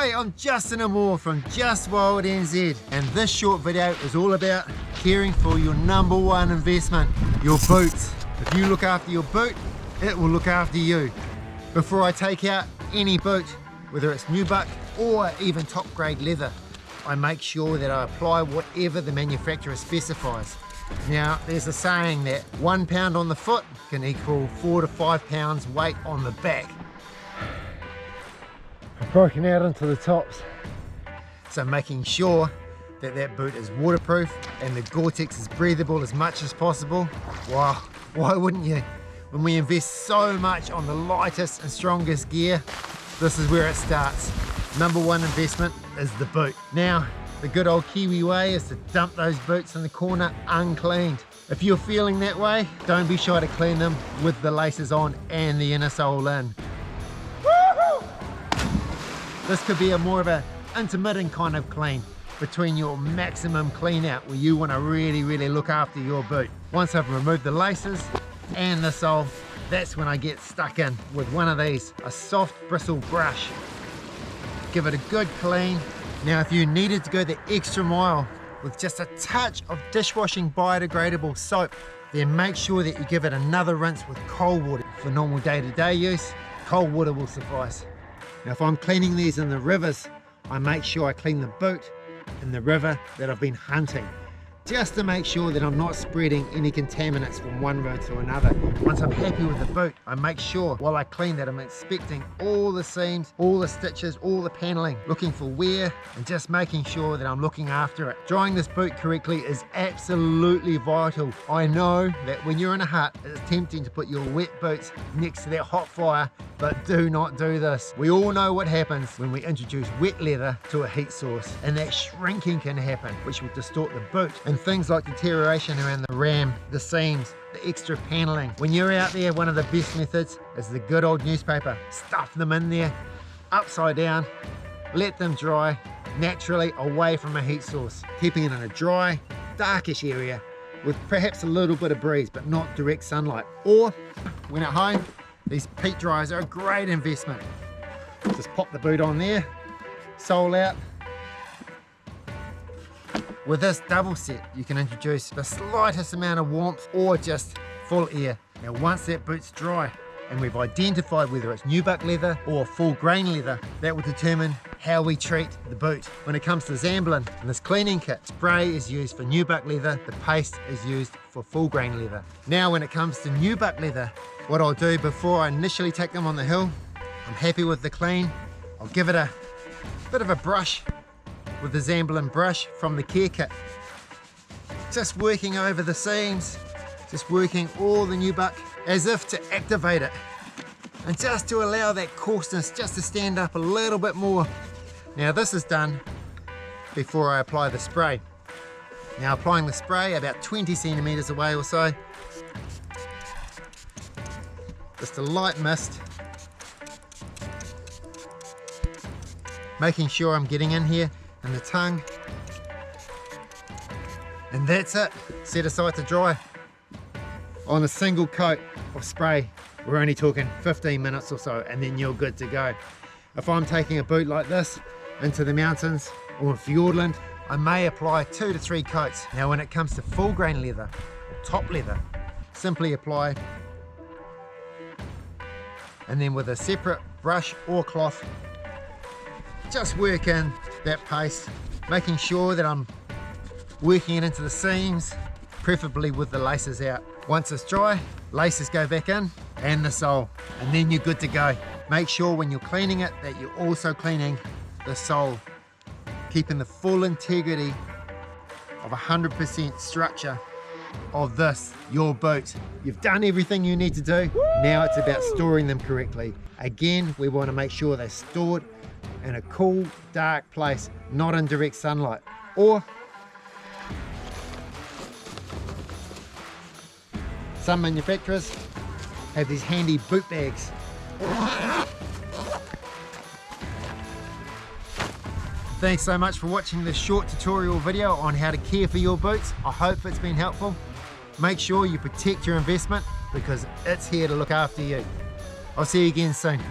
G'day, I'm Justin Amore from Just Wild NZ, and this short video is all about caring for your number one investment, your boots. If you look after your boot, it will look after you. Before I take out any boot, whether it's nubuck or even top grade leather, I make sure that I apply whatever the manufacturer specifies. Now, there's a saying that 1 pound on the foot can equal 4 to 5 pounds weight on the back. I've broken out into the tops. So making sure that that boot is waterproof and the Gore-Tex is breathable as much as possible. Wow, why wouldn't you? When we invest so much on the lightest and strongest gear, this is where it starts. Number one investment is the boot. Now, the good old Kiwi way is to dump those boots in the corner uncleaned. If you're feeling that way, don't be shy to clean them with the laces on and the inner sole in. This could be more of an intermittent kind of clean between your maximum clean out where you want to really look after your boot. Once I've removed the laces and the sole, that's when I get stuck in with one of these, a soft bristle brush. Give it a good clean. Now if you needed to go the extra mile with just a touch of dishwashing biodegradable soap, then make sure that you give it another rinse with cold water. For normal day-to-day use, cold water will suffice. Now if I'm cleaning these in the rivers, I make sure I clean the boot in the river that I've been hunting, just to make sure that I'm not spreading any contaminants from one river to another. Once I'm happy with the boot, I make sure while I clean that I'm inspecting all the seams, all the stitches, all the paneling, looking for wear and just making sure that I'm looking after it. Drying this boot correctly is absolutely vital. I know that when you're in a hut, it's tempting to put your wet boots next to that hot fire, but do not do this. We all know what happens when we introduce wet leather to a heat source, and that shrinking can happen, which will distort the boot, and things like deterioration around the ram, the seams, the extra paneling. When you're out there, one of the best methods is the good old newspaper. Stuff them in there, upside down, let them dry naturally away from a heat source, keeping it in a dry, darkish area with perhaps a little bit of breeze, but not direct sunlight. Or when at home, these peat dryers are a great investment. Just pop the boot on there, sole out. With this double set, you can introduce the slightest amount of warmth or just full air. Now once that boot's dry and we've identified whether it's nubuck leather or full grain leather, that will determine how we treat the boot. When it comes to Zamberlan and this cleaning kit, spray is used for nubuck leather, the paste is used for full grain leather. Now when it comes to nubuck leather, what I'll do before I initially take them on the hill, I'm happy with the clean, I'll give it a bit of a brush with the Zamberlan brush from the care kit. Just working over the seams, just working all the nubuck as if to activate it. And just to allow that coarseness just to stand up a little bit more. Now this is done before I apply the spray. Now applying the spray about 20 centimeters away or so. Just a light mist. Making sure I'm getting in here and the tongue, and that's it. Set aside to dry. On a single coat of spray, we're only talking 15 minutes or so, and then you're good to go. If I'm taking a boot like this into the mountains or in Fiordland, I may apply 2 to 3 coats. Now when it comes to full grain leather or top leather, simply apply, and then with a separate brush or cloth, just work in that paste, making sure that I'm working it into the seams, preferably with the laces out. Once it's dry, laces go back in and the sole, and then you're good to go. Make sure when you're cleaning it that you're also cleaning the sole, keeping the full integrity of 100% structure of this, your boot. You've done everything you need to do. Now it's about storing them correctly. Again, we want to make sure they're stored in a cool, dark place, not in direct sunlight. Or some manufacturers have these handy boot bags. Thanks so much for watching this short tutorial video on how to care for your boots. I hope it's been helpful. Make sure you protect your investment because it's here to look after you. I'll see you again soon.